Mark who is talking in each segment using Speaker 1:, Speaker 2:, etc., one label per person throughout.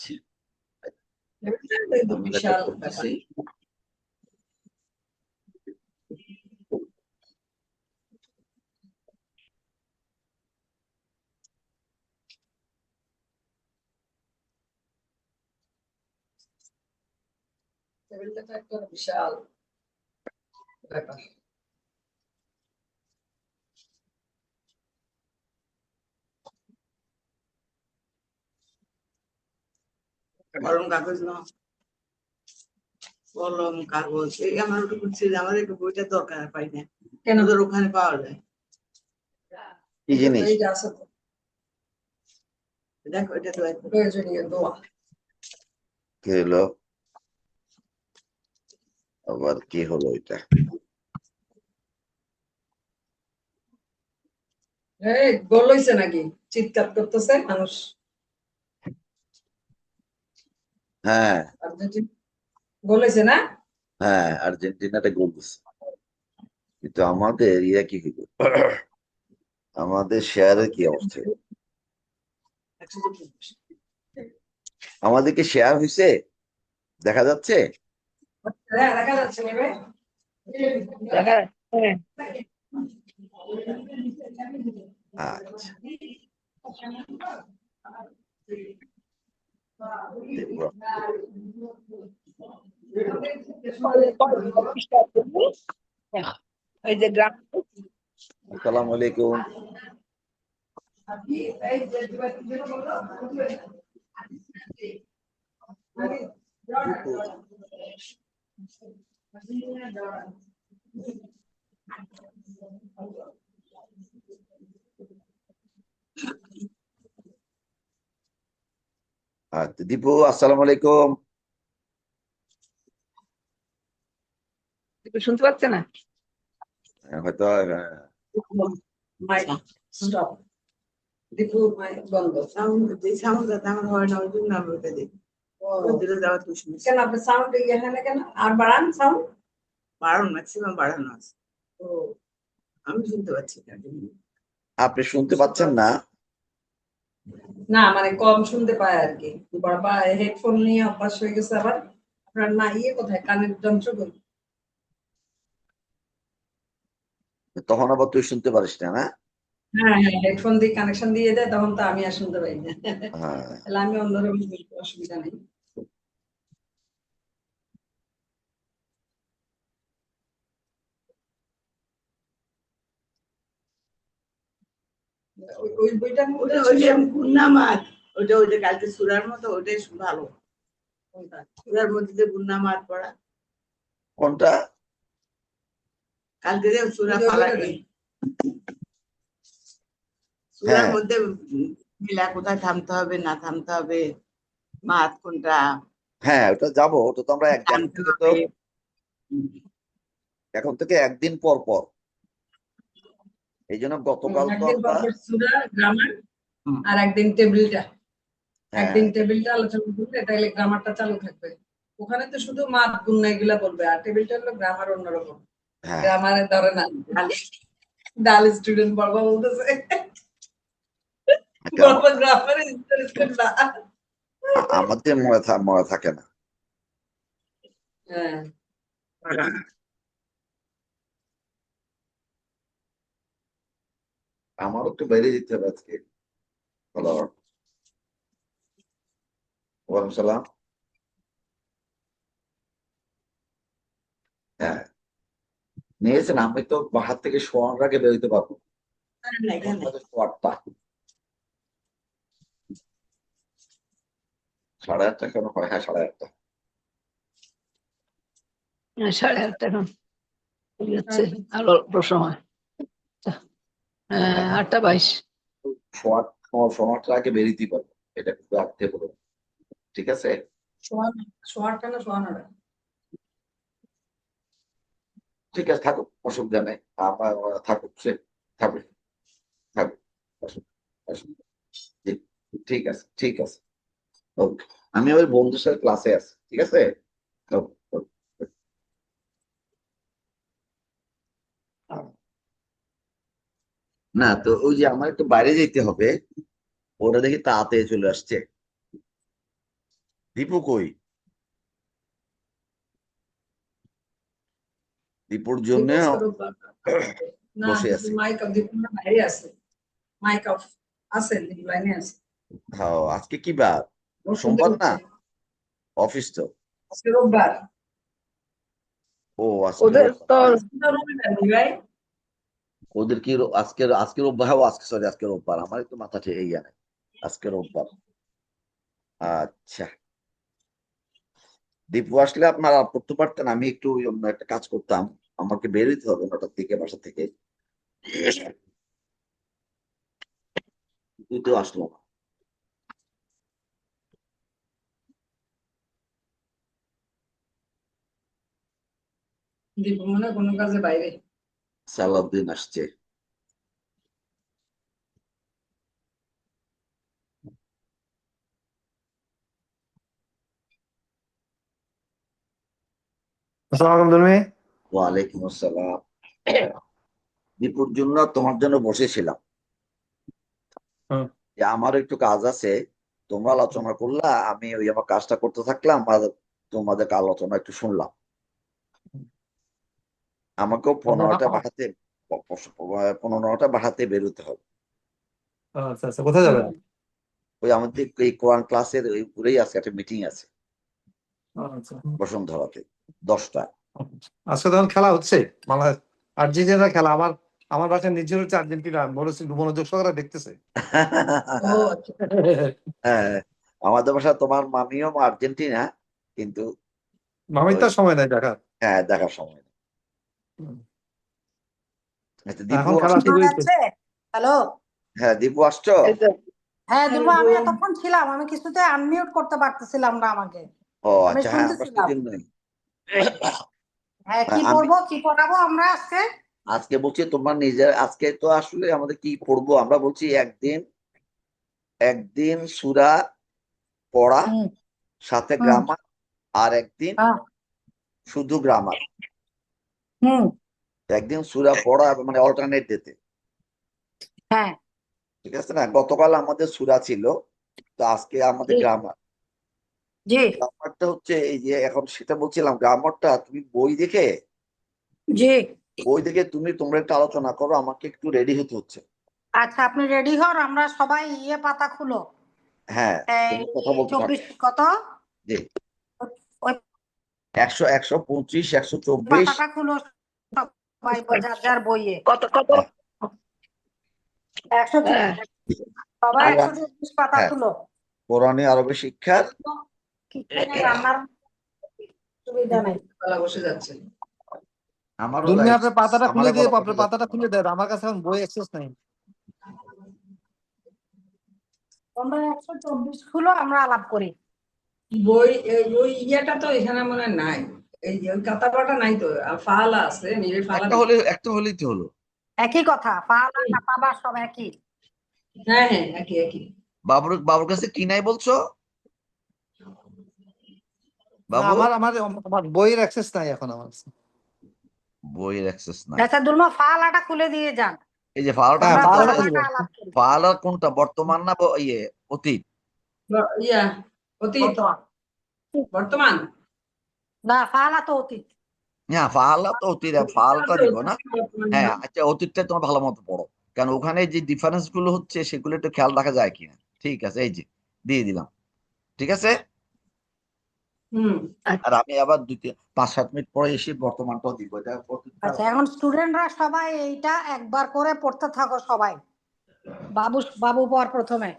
Speaker 1: আচ্ছা
Speaker 2: বিশাল
Speaker 1: করতেছি।
Speaker 2: টেবিলটা তো একটা বিশাল ব্যাপার। গরম কাগজ না, কলম কাগজ এই আমার ওটা বুঝছি যে আমাদের একটু বইটা দরকার পাই না, কেন তোর ওখানে পাওয়া যায়।
Speaker 1: কি জিনিস?
Speaker 2: এইটা আছে তো, দেখো এটা তো প্রয়োজনীয় দোয়া।
Speaker 1: কি হলো আবার? কি হলো এটা?
Speaker 2: এই গোল হইছে নাকি? চিৎকার করতেছে মানুষ।
Speaker 1: হ্যাঁ
Speaker 2: আর্জেন্টিনা গোল হইছে না?
Speaker 1: হ্যাঁ, আর্জেন্টিনাটা গোল দিচ্ছে, কিন্তু আমাদের ইয়া কি হইল? আমাদের শেয়ারের কি অবস্থা? আমাদের কি শেয়ার হয়েছে দেখা যাচ্ছে?
Speaker 2: হ্যাঁ দেখা যাচ্ছে নেবে।
Speaker 1: আচ্ছা, দেখবো।
Speaker 3: ওই যে গ্রাম
Speaker 1: আসসালামু আলাইকুম। আচ্ছা দীপু, আসসালামু আলাইকুম।
Speaker 3: শুনতে পাচ্ছে না?
Speaker 1: হয়তো
Speaker 2: স্টপ। দীপু বন্ধ। সাউন্ড আমার হয় না, ওই জন্য আমি ওটা দিই। কেন আপনি সাউন্ড এখানে কেন আর বাড়ান? সাউন্ড বাড়ান, ম্যাক্সিমাম বাড়ানো আছে। ও আমি শুনতে পাচ্ছি না।
Speaker 1: আপনি শুনতে পাচ্ছেন না?
Speaker 2: না মানে কম শুনতে পায় আর কি। বাবা হেডফোন নিয়ে অভ্যাস হয়ে গেছে আবার। আপনার না ইয়ে কোথায়, কানের যন্ত্র কই?
Speaker 1: তখন আবার তুই শুনতে পারিস না, না?
Speaker 2: হ্যাঁ হ্যাঁ, হেডফোন দিয়ে কানেকশন দিয়ে দেয়, তখন তো আমি আর শুনতে পাই না।
Speaker 1: হ্যাঁ,
Speaker 2: তাহলে আমি অন্যরকম বলবো, অসুবিধা নেই। ওই বইটার মধ্যে গুন্না মাছ, ওইটা কালকে সুরার মতো, ওইটাই ভালো। সুরার মধ্যে যে গুন্না মাছ পড়া,
Speaker 1: কোনটা?
Speaker 2: কালকে যে সুরা ফালাকি, সুরার
Speaker 1: হ্যাঁ
Speaker 2: মধ্যে মিলা কোথায় থামতে হবে না থামতে হবে, মাছ কোনটা
Speaker 1: হ্যাঁ, ওটা যাবো। ওটা তো আমরা এখন
Speaker 2: জানতে
Speaker 1: থেকে তো
Speaker 2: হবে।
Speaker 1: এখন থেকে একদিন পর পর, এই জন্য গতকাল তো
Speaker 2: একদিন
Speaker 1: আমরা
Speaker 2: পর সুরা গ্রামার, আর একদিন টেবিলটা,
Speaker 1: হ্যাঁ
Speaker 2: একদিন টেবিলটা আলোচনা করলে তাহলে গ্রামারটা চালু থাকবে। ওখানে তো শুধু মাপ গুন্না এগুলা বলবে, আর টেবিলটা হলো গ্রামার অন্যরকম।
Speaker 1: হ্যাঁ
Speaker 2: গ্রামারে ধরে না, ডাল স্টুডেন্ট বাবা বলতেছে,
Speaker 1: এটা
Speaker 2: বাবা গ্রামারে ইন্টারেস্টেড না।
Speaker 1: আমাদের মনে থাকে না।
Speaker 2: হ্যাঁ
Speaker 1: আমারও একটু বাইরে যেতে হবে আজকে। হ্যালো, ওয়ালাইকুম সালাম। হ্যাঁ, নিয়েছেন। আমি তো বাহার থেকে শোয়ার আগে বেরোতে পারবো। শোয়ারটা 8:30 কেন হয়? হ্যাঁ, 8:30।
Speaker 3: 8:30 এখন হচ্ছে আরো অল্প সময়। 8:22।
Speaker 1: শোয়ারটা আগে বেরিয়েতে পারবো, এটা একটু রাখতে বলো, ঠিক আছে?
Speaker 2: শোয়ারটা না শোয়ানোটা।
Speaker 1: ঠিক আছে, থাকুক, অসুবিধা নেই। আমার থাকুক, সে থাকুক, থাকুক, অসুবিধা নেই। ঠিক আছে, ঠিক আছে, ওকে। আমি আমার বন্ধুর সাথে ক্লাসে আছি, ঠিক আছে? ওকে, ওকে। না তো ওই যে আমার একটু বাইরে যেতে হবে, ওরা দেখি তাড়াতাড়ি চলে আসছে। দীপু কই? দীপুর জন্য
Speaker 2: না
Speaker 1: বসে আছি।
Speaker 2: মাইক অফ দীপু না বাইরে আছে, মাইক অফ আছে, দীপু লাইনে আছে।
Speaker 1: হ্যাঁ, আজকে কি বার?
Speaker 2: ওর শুনতে
Speaker 1: সোমবার না?
Speaker 2: হচ্ছে।
Speaker 1: অফিস তো।
Speaker 2: আজকে রোববার।
Speaker 1: ও আজকে
Speaker 3: ওদের
Speaker 1: রোববার।
Speaker 3: তো
Speaker 2: আজকে তো রবিবার নেই ভাই।
Speaker 1: ওদের কি আজকে রোববার? হ্যাঁ, আজকে সরি, আজকে রোববার। আমার একটু মাথা ঠিক ইয়ে নাই। আজকে রোববার। আচ্ছা, দীপু আসলে আপনারা করতে পারতেন, আমি একটু অন্য একটা কাজ করতাম। আমাকে বেরোতে হবে 9টার দিকে বাসা থেকে। কিন্তু আসলো না।
Speaker 2: দীপু মনে হয় কোনো কাজে বাইরে।
Speaker 1: সালাউদ্দিন আসছে।
Speaker 4: আসসালামু আলাইকুম দুলমি।
Speaker 1: ওয়ালাইকুম আসসালাম। দীপুর জন্য তোমার জন্য বসেছিলাম
Speaker 4: হুম।
Speaker 1: যে আমার একটু কাজ আছে, তোমরা আলোচনা করলা, আমি ওই আমার কাজটা করতে থাকলাম আর তোমাদের আলোচনা একটু শুনলাম। আমাকেও 15টা বাড়াতে বেরোতে হবে।
Speaker 4: আচ্ছা আচ্ছা, কোথায় যাবেন?
Speaker 1: ওই আমাদের এই কোরআন ক্লাসের ওই উপরেই আছে, একটা মিটিং আছে
Speaker 4: আচ্ছা,
Speaker 1: বসুন্ধরাতে 10টা।
Speaker 4: আজকে তখন খেলা হচ্ছে বাংলাদেশ আর্জেন্টিনা খেলা। আমার আমার বাসায় নিজের হচ্ছে আর্জেন্টিনা, বলেছি মনোযোগ সহকারে দেখতেছে।
Speaker 2: ও আচ্ছা।
Speaker 1: হ্যাঁ, আমাদের বাসা তোমার মামিও আর্জেন্টিনা, কিন্তু
Speaker 4: মামির
Speaker 1: ওই
Speaker 4: তো সময় নাই দেখার।
Speaker 1: হ্যাঁ, দেখার সময় নেই। আচ্ছা, দীপু
Speaker 4: এখন খেলা
Speaker 1: আসছে?
Speaker 4: শুরু হয়েছে।
Speaker 5: হ্যালো।
Speaker 1: হ্যাঁ, দীপু আসছো?
Speaker 3: এই যে
Speaker 5: হ্যাঁ দুলবা, আমি এতক্ষণ ছিলাম, আমি কিছুতে আনমিউট করতে পারতেছিলাম না আমাকে।
Speaker 1: ও
Speaker 5: আমি
Speaker 1: আচ্ছা, হ্যাঁ, আমরা
Speaker 5: শুনতেছিলাম।
Speaker 1: সেজন্যই।
Speaker 5: হ্যাঁ, কি
Speaker 1: আমি
Speaker 5: পড়বো কি পড়াবো আমরা আজকে?
Speaker 1: আজকে বলছি তোমার নিজের, আজকে তো আসলে আমাদের কি পড়বো আমরা বলছি, একদিন একদিন সূরা পড়া
Speaker 5: হুম
Speaker 1: সাথে
Speaker 5: হুম
Speaker 1: গ্রামার, আর একদিন
Speaker 5: হ্যাঁ,
Speaker 1: শুধু গ্রামার।
Speaker 5: হুম
Speaker 1: একদিন সূরা পড়া মানে অল্টারনেট ডেতে,
Speaker 5: হ্যাঁ
Speaker 1: ঠিক আছে না? গতকাল আমাদের সূরা ছিল, তো আজকে আমাদের
Speaker 5: জি
Speaker 1: গ্রামার।
Speaker 5: জি
Speaker 1: গ্রামারটা হচ্ছে এই যে, এখন সেটা বলছিলাম, গ্রামারটা তুমি
Speaker 5: জি।
Speaker 1: বই দেখে তোমরা একটু আলোচনা করো, আমাকে একটু রেডি হতে হচ্ছে।
Speaker 5: আচ্ছা, আপনি রেডি হন, আমরা সবাই পাতা খুলো।
Speaker 1: হ্যাঁ,
Speaker 5: এই
Speaker 1: তুমি কথা বলতে থাকো।
Speaker 5: 24 কত,
Speaker 1: জি,
Speaker 5: ওই
Speaker 1: 100, 125, 124।
Speaker 5: পাতাটা খুলো সবাই, যার যার বইয়ে।
Speaker 3: কত কত
Speaker 5: 124,
Speaker 3: হ্যাঁ,
Speaker 5: সবাই
Speaker 1: কোরআন,
Speaker 5: 124 পাতা
Speaker 1: হ্যাঁ,
Speaker 5: খুলো।
Speaker 1: কোরআনে আরবি শিক্ষার।
Speaker 5: কিচেনে রান্নার সুবিধা নাই।
Speaker 2: বেলা বসে যাচ্ছে।
Speaker 1: আমারও
Speaker 4: দুলমি,
Speaker 1: তাই,
Speaker 4: আপনার পাতাটা খুলে
Speaker 1: আমারও
Speaker 4: দিয়ে,
Speaker 1: গলা বসে
Speaker 4: আপনার
Speaker 1: যাচ্ছে।
Speaker 4: পাতাটা খুলে দেন, আমার কাছে এখন বই অ্যাক্সেস নাই।
Speaker 5: তোমরা 124 খুলো, আমরা আলাপ করি।
Speaker 2: বই ওই ইয়েটা তো এখানে মনে হয় নাই, এই যে ওই কাতাপাটা নাই তো, আর ফালা আছে, নিজে ফালা দিই।
Speaker 1: একটা হলেই তো হলো।
Speaker 5: একই কথা, পালা কাটাবা সব একই।
Speaker 2: হ্যাঁ হ্যাঁ, একই একই।
Speaker 1: বাবুর কাছে কি নাই বলছো
Speaker 4: না,
Speaker 1: বাবু?
Speaker 4: আমার আমার আমার বইয়ের অ্যাক্সেস নাই এখন আমার কাছে।
Speaker 1: বইয়ের অ্যাক্সেস নাই।
Speaker 5: আচ্ছা দুলমা, ফালাটা খুলে দিয়ে যান,
Speaker 1: এই যে ফালটা
Speaker 4: হ্যাঁ,
Speaker 5: আমরা
Speaker 1: খুলতে
Speaker 4: পালাটা
Speaker 1: হবে।
Speaker 5: খোলামাটা
Speaker 4: খুলবো।
Speaker 5: আলাপ করি।
Speaker 1: ফালা কোনটা, বর্তমান না অতীত?
Speaker 2: ইয়া অতীত,
Speaker 5: বর্তমান।
Speaker 2: বর্তমান।
Speaker 5: না, ফালা তো অতীত।
Speaker 1: হ্যাঁ, ফালা তো অতীত, ফালটা দিব না। হ্যাঁ, আচ্ছা, অতীতটা তোমার ভালো মতো পড়ো, কারণ ওখানে যে ডিফারেন্স গুলো হচ্ছে সেগুলো একটু খেয়াল রাখা যায় কিনা। ঠিক আছে, এই যে দিয়ে দিলাম। ঠিক আছে,
Speaker 2: হুম।
Speaker 1: আর আমি আবার 5-7 মিনিট পরে এসে বর্তমানটাও দিব। এটা অতীতটা।
Speaker 5: আচ্ছা, এখন স্টুডেন্টরা সবাই এইটা একবার করে পড়তে থাকো সবাই। বাবু বাবু পর প্রথমে।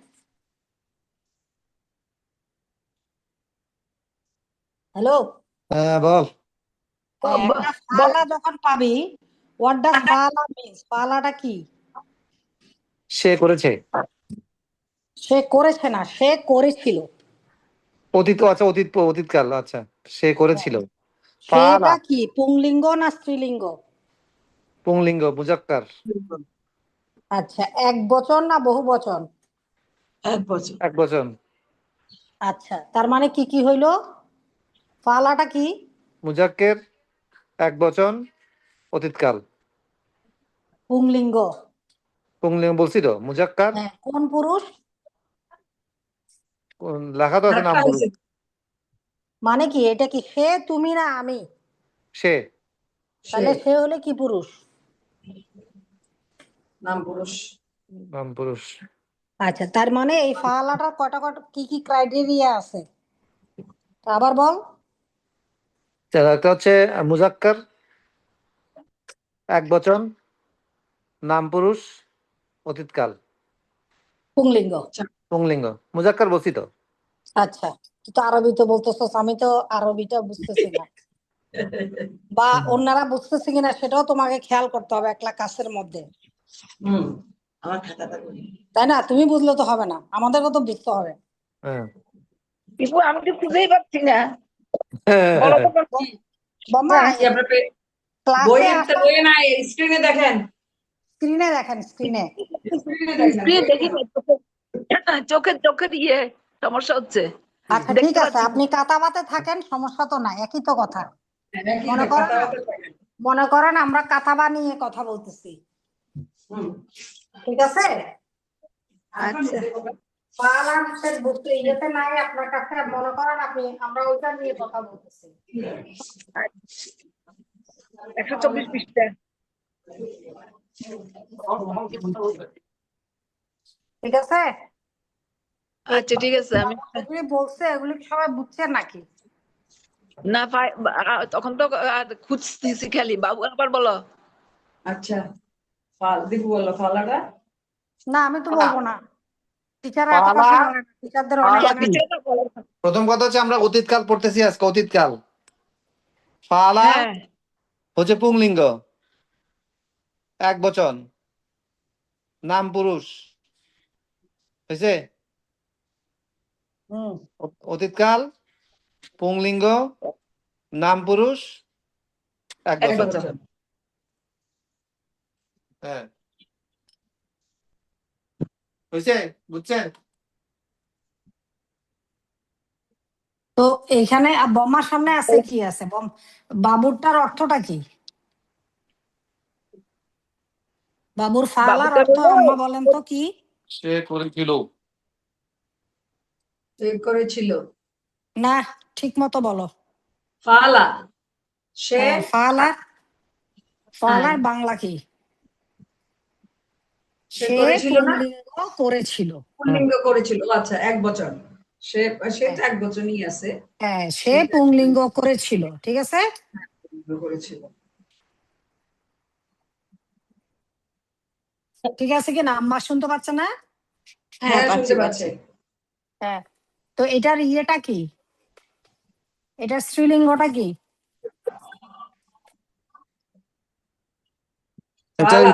Speaker 5: হ্যালো।
Speaker 4: হ্যাঁ, বল।
Speaker 5: একটা
Speaker 3: বল
Speaker 5: ফালা যখন পাবি, হোয়াট ডাজ ফালা মিন্স? ফালাটা কি?
Speaker 4: সে করেছে।
Speaker 5: সে করেছে না, সে করেছিল।
Speaker 4: অতীত, আচ্ছা, অতীতকাল, আচ্ছা। সে করেছিল।
Speaker 5: সেটা
Speaker 4: পালা
Speaker 5: কি পুংলিঙ্গ না স্ত্রীলিঙ্গ?
Speaker 4: পুংলিঙ্গ, মুজাক্কার।
Speaker 5: আচ্ছা, এক বচন না বহু বচন?
Speaker 2: এক বছর।
Speaker 4: এক বচন।
Speaker 5: আচ্ছা, তার মানে কি কি হইলো? ফালাটা কি?
Speaker 4: মুজাক্কের, এক বচন, অতীতকাল।
Speaker 5: পুংলিঙ্গ।
Speaker 4: পুংলিঙ্গ বলছি তো, মুজাক্কার।
Speaker 5: হ্যাঁ, কোন পুরুষ?
Speaker 4: লেখা তো আছে নাম
Speaker 2: ধাক্কা
Speaker 4: পুরুষ।
Speaker 2: হয়েছে,
Speaker 5: মানে কি এটা কি সে তুমি না আমি?
Speaker 4: সে
Speaker 5: তাহলে সে হলে কি পুরুষ?
Speaker 2: নাম পুরুষ।
Speaker 4: নাম পুরুষ।
Speaker 5: আচ্ছা, তার মানে এই ফালাটার কটা কটা কি কি ক্রাইটেরিয়া আছে তা আবার বল।
Speaker 4: একটা হচ্ছে মুজাক্কার, এক বচন, নাম পুরুষ, অতীতকাল,
Speaker 5: পুংলিঙ্গ।
Speaker 4: পুংলিঙ্গ। মুজাক্কার বলছি তো।
Speaker 5: আচ্ছা, তুই তো আরবিতে বলতেছস, আমি তো আরবিটা বুঝতেছি না, বা অন্যরা বুঝতেছে কিনা সেটাও তোমাকে খেয়াল করতে হবে একলা কাছের মধ্যে,
Speaker 2: আমার খাতাটা করি।
Speaker 5: তাই না? তুমি বুঝলে তো হবে না, আমাদেরকে তো বুঝতে হবে।
Speaker 4: হ্যাঁ।
Speaker 3: দীপু আমি তো খুঁজেই পাচ্ছি না, বলো তো কোন-
Speaker 5: বোমা
Speaker 2: কি আপনার
Speaker 5: ক্লাসে
Speaker 2: বইয়ে
Speaker 5: আসা,
Speaker 2: বইয়ে না স্ক্রিনে দেখেন।
Speaker 5: স্ক্রিনে দেখেন, স্ক্রিনে।
Speaker 2: স্ক্রিনে দেখেন।
Speaker 3: স্ক্রিন দেখি না, চোখের চোখের সমস্যা হচ্ছে,
Speaker 5: আচ্ছা ঠিক
Speaker 3: দেখতে
Speaker 5: আছে,
Speaker 3: পাচ্ছি না।
Speaker 5: আপনি কাতাবাতে থাকেন, সমস্যা তো নাই, একই তো কথা।
Speaker 2: নাকি
Speaker 5: মনে করেন
Speaker 2: খাতাটাতে দেখেন।
Speaker 5: মনে করেন আমরা কাতাবা নিয়ে কথা বলতেছি,
Speaker 2: হুম।
Speaker 5: ঠিক আছে?
Speaker 3: আচ্ছা
Speaker 5: পালার বুঝতে ইয়েতে নাই আপনার কাছে, মনে করেন আমরা ওইটা নিয়ে কথা বলতেছি।
Speaker 3: 124 পৃষ্ঠা।
Speaker 5: ঠিক আছে?
Speaker 3: আচ্ছা ঠিক আছে, আমি
Speaker 5: এগুলি বলছে, এগুলি কি সবাই বুঝছেন নাকি?
Speaker 3: না তখন তো খুঁজতেছি খালি। বাবু আবার বলো।
Speaker 2: আচ্ছা, দীপু বললো ফালাটা।
Speaker 5: না আমি তো বলবো না, টিচাররা এত
Speaker 4: পালা,
Speaker 5: কথা বলে না, টিচারদের অনেক
Speaker 4: পালা
Speaker 5: অনেক
Speaker 4: কি? প্রথম কথা হচ্ছে আমরা অতীতকাল পড়তেছি আজকে, অতীতকাল। পালা
Speaker 3: হ্যাঁ
Speaker 4: হচ্ছে পুংলিঙ্গ, এক বচন, নাম পুরুষ, হয়েছে?
Speaker 5: হুম।
Speaker 4: অতীতকাল, পুংলিঙ্গ, নাম পুরুষ, এক
Speaker 3: এক
Speaker 4: বচন।
Speaker 3: বছর।
Speaker 4: হ্যাঁ, হয়েছে? বুঝছেন?
Speaker 5: তো এইখানে বোমার সামনে আছে কি আছে, বাবুরটার অর্থটা কি? বাবুর ফালার
Speaker 3: বাবুটা
Speaker 5: অর্থ
Speaker 3: হলো
Speaker 5: আম্মা বলেন তো কি?
Speaker 4: সে করেছিল।
Speaker 2: ঠিক করেছিল।
Speaker 5: না, ঠিক মতো বলো।
Speaker 2: ফালা, সে
Speaker 5: হ্যাঁ, ফালার
Speaker 2: হ্যাঁ,
Speaker 5: বাংলা কি?
Speaker 2: সে
Speaker 5: সে
Speaker 2: করেছিল না,
Speaker 5: পুংলিঙ্গ করেছিল।
Speaker 2: পুল্লিঙ্গ করেছিল। আচ্ছা, এক বচন। সে সে তো
Speaker 5: হ্যাঁ,
Speaker 2: এক বচনই আছে।
Speaker 5: হ্যাঁ, সে
Speaker 2: সেটা
Speaker 5: পুংলিঙ্গ করেছিল, ঠিক আছে।
Speaker 2: পুল্লিঙ্গ করেছিল।
Speaker 5: ঠিক আছে কি না, আম্মা শুনতে পাচ্ছে না?
Speaker 2: হ্যাঁ, শুনতে পাচ্ছে।
Speaker 5: হ্যাঁ, তো এটার ইয়েটা কি, এটার স্ত্রীলিঙ্গটা কি?
Speaker 4: এটা
Speaker 2: ফালা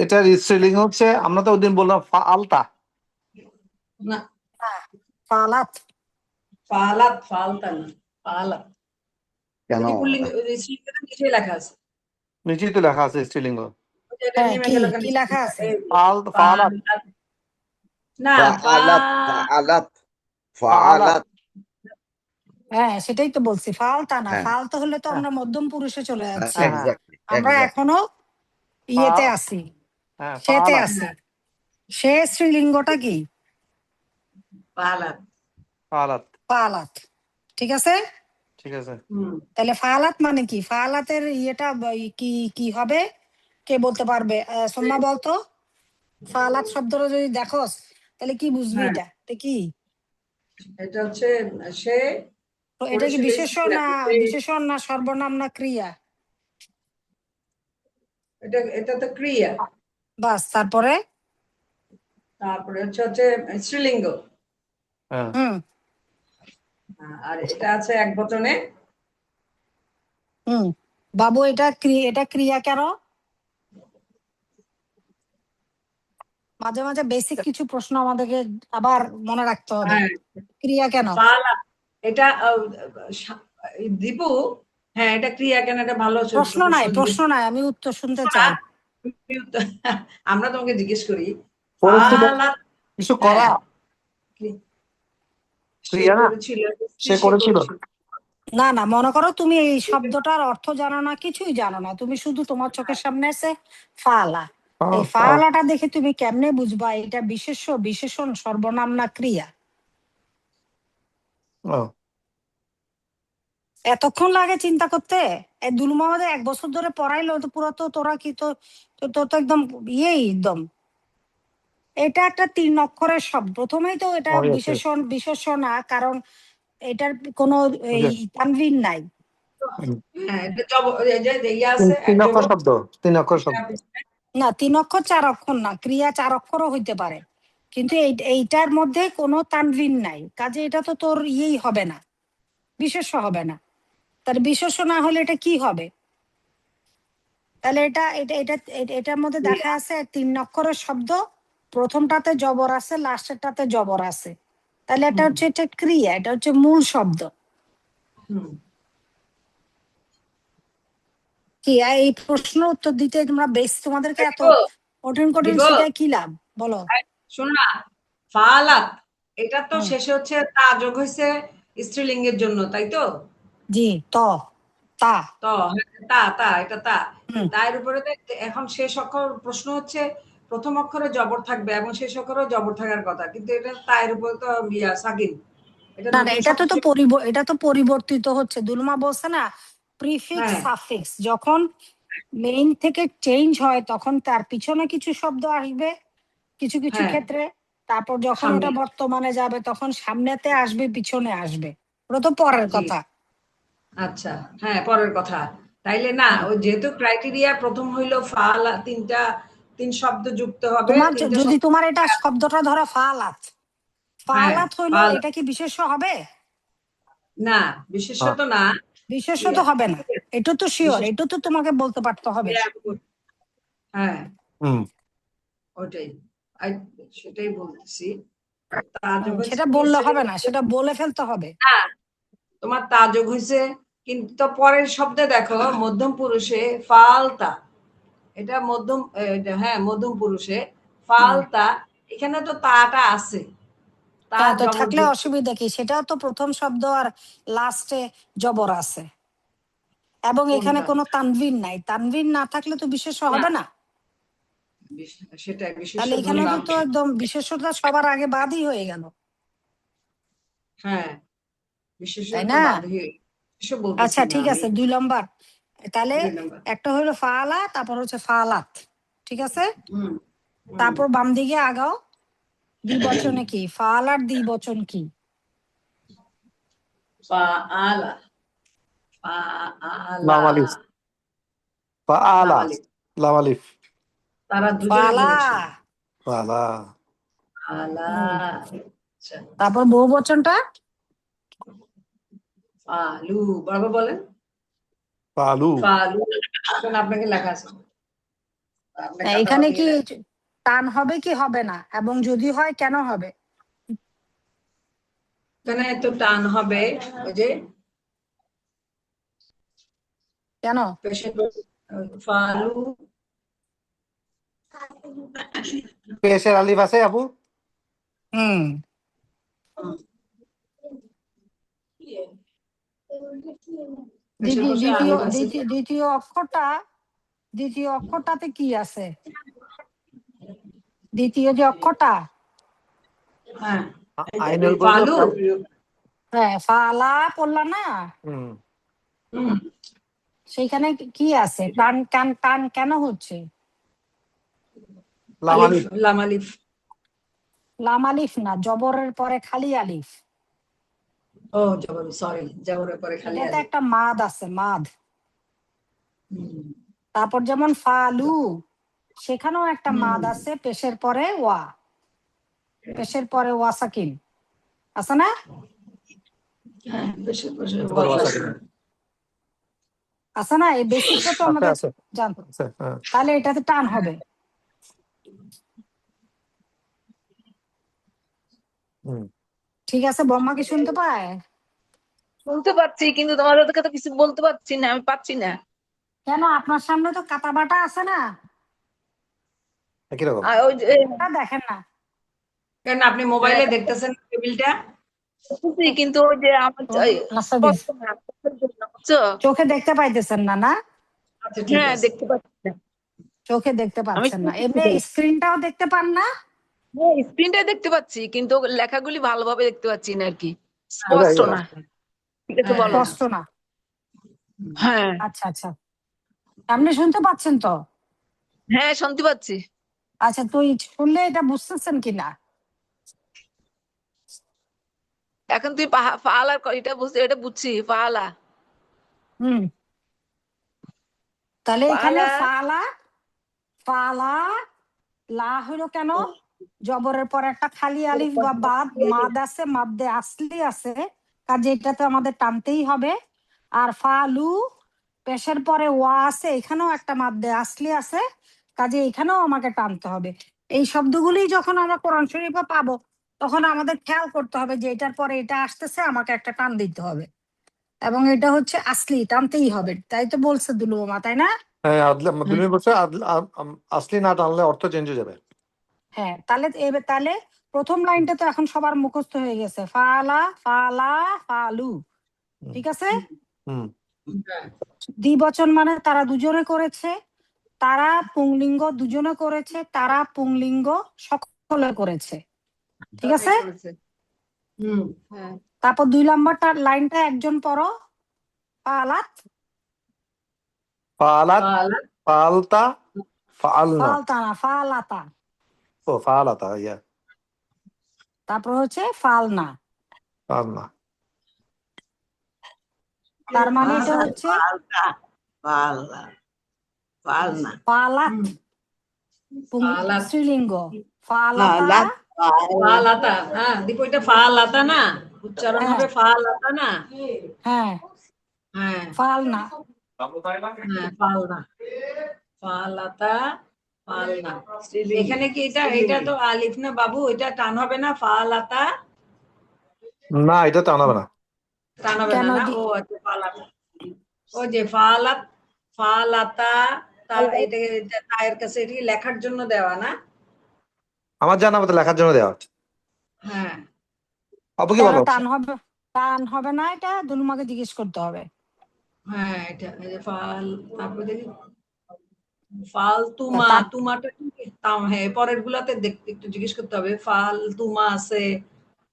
Speaker 4: এটার স্ত্রীলিঙ্গ হচ্ছে, আমরা তো ওইদিন বললাম আলতা।
Speaker 2: না,
Speaker 5: হ্যাঁ, ফালাত।
Speaker 2: ফালাত, ফালতা না, ফালাত।
Speaker 1: কেন?
Speaker 2: এই পুল্লিঙ্গ স্ত্রীলিঙ্গটা নিচে লেখা আছে।
Speaker 4: নিচেই তো লেখা আছে স্ত্রীলিঙ্গ।
Speaker 2: এটা
Speaker 5: হ্যাঁ,
Speaker 2: নেমে
Speaker 5: কি
Speaker 2: গেল
Speaker 5: কি
Speaker 2: কেন?
Speaker 5: লেখা আছে?
Speaker 4: ফালাত,
Speaker 2: ফালাত না,
Speaker 1: ফাআলাত, ফাআলাত,
Speaker 4: ফালাত।
Speaker 1: ফাআলাত।
Speaker 5: হ্যাঁ, সেটাই তো বলছি, ফালতা না,
Speaker 1: হ্যাঁ,
Speaker 5: ফালতা হলে তো
Speaker 4: হ্যাঁ,
Speaker 5: আমরা মধ্যম পুরুষে চলে
Speaker 1: হ্যাঁ,
Speaker 5: যাচ্ছি,
Speaker 4: হ্যাঁ,
Speaker 1: এক্স্যাক্টলি,
Speaker 5: আমরা
Speaker 1: এক্স্যাক্টলি।
Speaker 5: এখনো ইয়েতে
Speaker 4: ফা-
Speaker 5: আছি,
Speaker 4: হ্যাঁ,
Speaker 5: সেতে
Speaker 4: ফালাত,
Speaker 5: আছি। সে স্ত্রীলিঙ্গটা কি?
Speaker 2: ফালাত।
Speaker 4: ফালাত।
Speaker 5: ফালাত, ঠিক আছে।
Speaker 4: ঠিক আছে।
Speaker 2: হুম।
Speaker 5: তাহলে ফালাত মানে কি, ফালাতের ইয়েটা কি কি হবে, কে বলতে পারবে? সোম্মা বলতো, ফালাত শব্দটা যদি দেখোস তাহলে কি বুঝবি,
Speaker 2: হ্যাঁ,
Speaker 5: এটা এটা কি?
Speaker 2: এটা হচ্ছে সে
Speaker 5: তো এটা কি
Speaker 2: করেছিল
Speaker 5: বিশেষণ না সর্বনাম না ক্রিয়া?
Speaker 2: এটা তো ক্রিয়া।
Speaker 5: বাস, তারপরে?
Speaker 2: তারপরে হচ্ছে স্ত্রীলিঙ্গ।
Speaker 4: হ্যাঁ,
Speaker 5: হুম
Speaker 2: আর এটা আছে এক বচনে।
Speaker 5: হুম বাবু, এটা ক্রিয়া কেন? মাঝে মাঝে বেসিক কিছু প্রশ্ন আমাদেরকে আবার মনে রাখতে হবে।
Speaker 2: হ্যাঁ,
Speaker 5: ক্রিয়া কেন?
Speaker 2: ফালা, এটা দীপু, হ্যাঁ এটা ক্রিয়া কেন, এটা ভালো
Speaker 5: প্রশ্ন নাই, আমি উত্তর শুনতে চাই।
Speaker 2: আমরা তোমাকে জিজ্ঞেস করি।
Speaker 4: করেছিল,
Speaker 2: ফালা,
Speaker 4: কিছু
Speaker 2: হ্যাঁ,
Speaker 4: করা,
Speaker 2: সে
Speaker 4: ক্রিয়া না,
Speaker 2: করেছিল,
Speaker 4: সে
Speaker 2: সে
Speaker 4: করেছিল।
Speaker 2: করেছিল।
Speaker 5: না না, মনে করো তুমি এই শব্দটার অর্থ জানো না, কিছুই জানো না, তুমি শুধু তোমার চোখের সামনে আছে ফালা, এই ফালাটা দেখে তুমি কেমনে বুঝবা এটা বিশেষণ সর্বনাম না ক্রিয়া?
Speaker 4: ও,
Speaker 5: এতক্ষণ লাগে চিন্তা করতে? এই দুলুম আমাদের 1 বছর ধরে পড়াইলো, তো পুরো তো তোরা কি তো তোর তো একদম একদম। এটা একটা 3 অক্ষরের শব্দ, প্রথমেই তো এটা
Speaker 4: Oh, yes, yes.
Speaker 5: বিশেষ্য না, কারণ এটার কোনো এই
Speaker 4: Okay.
Speaker 5: তানভিন নাই।
Speaker 2: হ্যাঁ, এটা এই যে ইয়ে
Speaker 4: তিন
Speaker 2: আছে,
Speaker 4: তিন
Speaker 2: এক
Speaker 4: অক্ষর
Speaker 2: জবর,
Speaker 4: শব্দ, 3 অক্ষর শব্দ।
Speaker 5: না 3 অক্ষর 4 অক্ষর না, ক্রিয়া 4 অক্ষরও হইতে পারে, কিন্তু এইটার মধ্যে কোনো তানভিন নাই, কাজে এটা তো তোর হবে না, বিশেষ্য হবে না। তার বিশেষ্য না হলে এটা কি হবে? তাহলে এটার মধ্যে দেখা আছে 3 অক্ষরের শব্দ, প্রথমটাতে জবর আছে, লাস্টেরটাতে জবর আছে, তাহলে এটা হচ্ছে এটা ক্রিয়া, এটা হচ্ছে মূল শব্দ। কি এই প্রশ্ন উত্তর দিতে তোমরা বেশ, তোমাদেরকে এত কঠিন কঠিন
Speaker 2: দিব?
Speaker 5: শিখায় কি লাভ বলো?
Speaker 2: শোন না, ফালাত এটা তো
Speaker 5: হুম।
Speaker 2: শেষে হচ্ছে তা যোগ হয়েছে স্ত্রীলিঙ্গের জন্য, তাই তো?
Speaker 5: জি, তা
Speaker 2: তো তা তা এটা তা,
Speaker 5: হুম।
Speaker 2: তার উপরে তো এখন শেষ অক্ষর, প্রশ্ন হচ্ছে প্রথম অক্ষরে জবর থাকবে এবং শেষ অক্ষরে জবর থাকার কথা, কিন্তু এটা তার উপরে তো সাকিন, এটা
Speaker 5: না না,
Speaker 2: নতুন
Speaker 5: এটা
Speaker 2: শব্দ
Speaker 5: তো এটা তো পরিবর্তিত হচ্ছে, দুলমা বলছে না প্রিফিক্স
Speaker 2: হ্যাঁ
Speaker 5: সাফিক্স যখন মেইন থেকে চেঞ্জ হয় তখন তার পিছনে কিছু শব্দ আসবে কিছু কিছু
Speaker 2: হ্যাঁ
Speaker 5: ক্ষেত্রে, তারপর যখন
Speaker 2: সামনে,
Speaker 5: ওটা বর্তমানে যাবে তখন সামনেতে আসবে পিছনে আসবে, ওটা তো পরের
Speaker 2: জি
Speaker 5: কথা।
Speaker 2: আচ্ছা, হ্যাঁ পরের কথা। তাইলে না, ওই যেহেতু ক্রাইটেরিয়া প্রথম হইলো ফালা, তিন শব্দ যুক্ত হবে,
Speaker 5: তোমার
Speaker 2: তিনটা
Speaker 5: যদি
Speaker 2: শব্দ,
Speaker 5: তোমার এটা শব্দটা ধরো ফালাত,
Speaker 2: হ্যাঁ
Speaker 5: ফালাত হইলো
Speaker 2: ফালা,
Speaker 5: এটা কি বিশেষ্য হবে?
Speaker 2: না বিশেষত না,
Speaker 5: বিশেষ্য তো হবে না, এটা তো শিওর,
Speaker 2: বিশেষ,
Speaker 5: এটা তো তোমাকে বলতে পারতে হবে।
Speaker 2: হ্যাঁ
Speaker 4: হুম।
Speaker 2: ওটাই, সেটাই বলতেছি। তাযোগ হয়েছে
Speaker 5: সেটা
Speaker 2: কি
Speaker 5: বললে হবে না,
Speaker 2: স্ত্রীলিঙ্গের
Speaker 5: সেটা বলে ফেলতে হবে।
Speaker 2: না, তোমার তাযোগ হয়েছে, কিন্তু পরের শব্দে দেখো মধ্যম পুরুষে ফালতা, এটা মধ্যম হ্যাঁ মধ্যম পুরুষে ফালতা, এখানে তো তাটা আছে, তা
Speaker 5: হ্যাঁ, তো
Speaker 2: জবর
Speaker 5: থাকলে
Speaker 2: যুক্ত,
Speaker 5: অসুবিধা কি? সেটাও তো প্রথম শব্দ আর লাস্টে জবর আছে, এবং এখানে
Speaker 2: কোনটা?
Speaker 5: কোনো তানভিন নাই, তানভিন না থাকলে তো বিশেষ্য
Speaker 2: না
Speaker 5: হবে না।
Speaker 2: সেটা বিশেষ
Speaker 5: তাহলে এখানে
Speaker 2: ধরলাম,
Speaker 5: তো একদম বিশেষ্যটা সবার আগে বাদই হয়ে গেল,
Speaker 2: হ্যাঁ বিশেষ
Speaker 5: তাই
Speaker 2: তো
Speaker 5: না?
Speaker 2: বাদ হয়ে, বিশেষ বলতেছি
Speaker 5: আচ্ছা
Speaker 2: না
Speaker 5: ঠিক
Speaker 2: আমি,
Speaker 5: আছে, 2 নম্বর। তাহলে
Speaker 2: 2 নম্বর।
Speaker 5: একটা হলো ফালা, তারপর হচ্ছে ফালাত, ঠিক আছে।
Speaker 2: হুম
Speaker 5: তারপর বাম দিকে আগাও, দ্বিবচনে কি? ফালার দ্বিবচন কি?
Speaker 2: ফাআলা, ফাআলা,
Speaker 4: লাম আলিফ, ফাআলা,
Speaker 2: লামালিফ,
Speaker 4: লাম আলিফ,
Speaker 2: তারা দুজনে
Speaker 5: ফালা।
Speaker 2: বলেছে
Speaker 4: ফালা,
Speaker 2: আলা, আচ্ছা
Speaker 5: তারপর বহু বচনটা
Speaker 2: ফালু, বারবার বলেন
Speaker 4: ফালু।
Speaker 2: ফালু, এখন আপনাকে লেখা আছে, আপনি খাতা
Speaker 5: এখানে
Speaker 2: দিয়ে
Speaker 5: কি
Speaker 2: নেন।
Speaker 5: টান হবে কি হবে না, এবং যদি হয় কেন হবে?
Speaker 2: এখানে তো টান হবে, ওই যে
Speaker 5: কেন?
Speaker 2: ফালু,
Speaker 4: পেশের আলিফ আছে আপু?
Speaker 5: হুম।
Speaker 2: পেশের বসে আলিফ আছে,
Speaker 5: দ্বিতীয় অক্ষরটাতে কি আছে? দ্বিতীয় যে অক্ষরটা,
Speaker 2: হ্যাঁ
Speaker 4: আইনুল বলতো
Speaker 2: ফালু,
Speaker 5: হ্যাঁ ফালা পড়লা না,
Speaker 4: হুম।
Speaker 2: হুম,
Speaker 5: সেইখানে কি আছে? টান টান টান কেন হচ্ছে?
Speaker 4: লাম
Speaker 2: আলিফ,
Speaker 4: আলিফ।
Speaker 2: লাম আলিফ,
Speaker 5: লাম আলিফ না, জবরের পরে খালি আলিফ,
Speaker 2: ও জবর, সরি জবরের পরে খালি
Speaker 5: এটাতে
Speaker 2: আলিফ,
Speaker 5: একটা মাদ আছে, মাদ।
Speaker 2: হুম,
Speaker 5: তারপর যেমন ফালু, সেখানেও একটা
Speaker 2: হুম,
Speaker 5: মাদ আছে, পেশের পরে ওয়া, পেশের পরে ওয়া সাকিন আছে না?
Speaker 2: হ্যাঁ পেশের বসে
Speaker 4: তারপর ওয়াসা
Speaker 2: আছে।
Speaker 4: কিনা।
Speaker 5: আছে না? এই বেসিকটা তো
Speaker 4: আছে
Speaker 5: আমাদের
Speaker 4: আছে
Speaker 5: জানতো,
Speaker 4: আছে, হ্যাঁ।
Speaker 5: তাহলে এটাতে টান হবে।
Speaker 4: হুম।
Speaker 5: ঠিক আছে, বম্মা কি শুনতে পায়?
Speaker 3: শুনতে পাচ্ছি, কিন্তু তোমাদেরকে তো কিছু বলতে পারছি না, আমি পাচ্ছি না।
Speaker 5: কেন? আপনার সামনে তো কাটা বাটা আছে না,
Speaker 4: একই রকম।
Speaker 3: আর ওই যে
Speaker 5: তা দেখেন না?
Speaker 2: কেন আপনি মোবাইলে দেখতেছেন টেবিলটা?
Speaker 3: বুঝছি, কিন্তু ওই যে আমার
Speaker 5: আচ্ছা
Speaker 3: স্পষ্ট না, বুঝছো?
Speaker 5: চোখে দেখতে পাইতেছেন না, না?
Speaker 2: আচ্ছা ঠিক
Speaker 3: হ্যাঁ
Speaker 2: আছে,
Speaker 3: দেখতে পাচ্ছি না।
Speaker 5: চোখে দেখতে
Speaker 3: আমি
Speaker 5: পাচ্ছেন না, এমনি স্ক্রিনটাও দেখতে পান না?
Speaker 3: স্ক্রিনটাই দেখতে পাচ্ছি, কিন্তু লেখাগুলি ভালোভাবে দেখতে পাচ্ছি না আর কি,
Speaker 2: হ্যাঁ,
Speaker 3: স্পষ্ট
Speaker 4: এটা
Speaker 3: না। ঠিক আছে
Speaker 2: হ্যাঁ
Speaker 3: বলো।
Speaker 2: হ্যাঁ
Speaker 5: স্পষ্ট না।
Speaker 3: হ্যাঁ
Speaker 5: আচ্ছা আচ্ছা, আপনি শুনতে পাচ্ছেন তো?
Speaker 3: হ্যাঁ শুনতে পাচ্ছি।
Speaker 5: আচ্ছা, তুই শুনলে এটা বুঝতেছেন কিনা?
Speaker 3: এখন তুই ফালার এটা বুঝছি, এটা বুঝছি ফালা।
Speaker 5: হুম, তাহলে এখানে
Speaker 3: ফালা
Speaker 5: ফালা, ফালা, লা হইলো কেন? জবরের পর একটা খালি আলিফ বা বাদ মাদ আছে, মাদ্দে আসলি আছে, কাজে এটাতে আমাদের টানতেই হবে। আর ফালু, পেশের পরে ওয়া আছে, এখানেও একটা মাদ্দে আসলি আছে, কাজে এখানেও আমাকে টানতে হবে। এই শব্দগুলি যখন আমরা কোরআন শরীফে পাবো, তখন আমাদের খেয়াল করতে হবে যে এটার পরে এটা আসতেছে, আমাকে একটা টান দিতে হবে, এবং এটা হচ্ছে আসলি, টানতেই হবে। তাই তো বলছে দুলুমা, তাই না?
Speaker 4: হ্যাঁ, তুমি বলছো আসলি না টানলে অর্থ চেঞ্জ হয়ে যাবে।
Speaker 5: হ্যাঁ, তাহলে এবার তাহলে প্রথম লাইনটা তো এখন সবার মুখস্থ হয়ে গেছে, ফালা, ফালা, ফালু,
Speaker 4: হুম।
Speaker 5: ঠিক আছে।
Speaker 4: হুম।
Speaker 5: দ্বিবচন মানে তারা দুজনে করেছে, তারা পুংলিঙ্গ দুজনে করেছে, তারা পুংলিঙ্গ সকলে করেছে, ঠিক আছে।
Speaker 3: হ্যাঁ
Speaker 5: তারপর 2 নম্বরটা লাইনটা একজন পড়ো, ফালাত,
Speaker 4: ফালাত,
Speaker 2: ফালা
Speaker 4: ফালতা, ফালনা।
Speaker 5: ফালতা না, ফালাতা।
Speaker 4: ও ফালাতা, ইয়া,
Speaker 5: তারপর হচ্ছে ফালনা,
Speaker 4: ফালনা।
Speaker 5: তার মানে এটা হচ্ছে
Speaker 2: ফালতা ফালা ফালনা
Speaker 5: ফালাত,
Speaker 2: ফালাত
Speaker 5: স্ত্রীলিঙ্গ, ফালাতা।
Speaker 2: ফালাতা। হ্যাঁ দীপু, এটা ফালাতা না, উচ্চারণ
Speaker 5: হ্যাঁ
Speaker 2: হবে ফালাতা না।
Speaker 5: হ্যাঁ,
Speaker 2: হ্যাঁ
Speaker 5: ফালনা।
Speaker 2: হ্যাঁ ফালনা, ফালাতা, ফালনা। এখানে কি এটা এটা তো আলিফ না বাবু, এটা টান হবে না? ফালাতা
Speaker 4: না, এটা টান হবে না।
Speaker 2: টান হবে
Speaker 5: কেন
Speaker 2: না না? ও আচ্ছা, ফালাতা, ও যে ফালাত, ফালাতা, এটা তায়ের কাছে এটি লেখার জন্য দেওয়া না?
Speaker 4: আমার জানা মতো লেখার জন্য দেওয়া হচ্ছে।
Speaker 2: হ্যাঁ
Speaker 4: আপু কি
Speaker 5: কেন
Speaker 4: বলো?
Speaker 5: টান হবে না? এটা দুলুমাকে জিজ্ঞেস করতে হবে।
Speaker 2: হ্যাঁ, এটা এই যে ফাল, তারপরে দেখি ফালতুমা,
Speaker 5: তার
Speaker 2: তুমাটা কি তাম? হ্যাঁ, পরের গুলাতে দেখতে একটু জিজ্ঞেস করতে হবে। ফালতুমা আছে,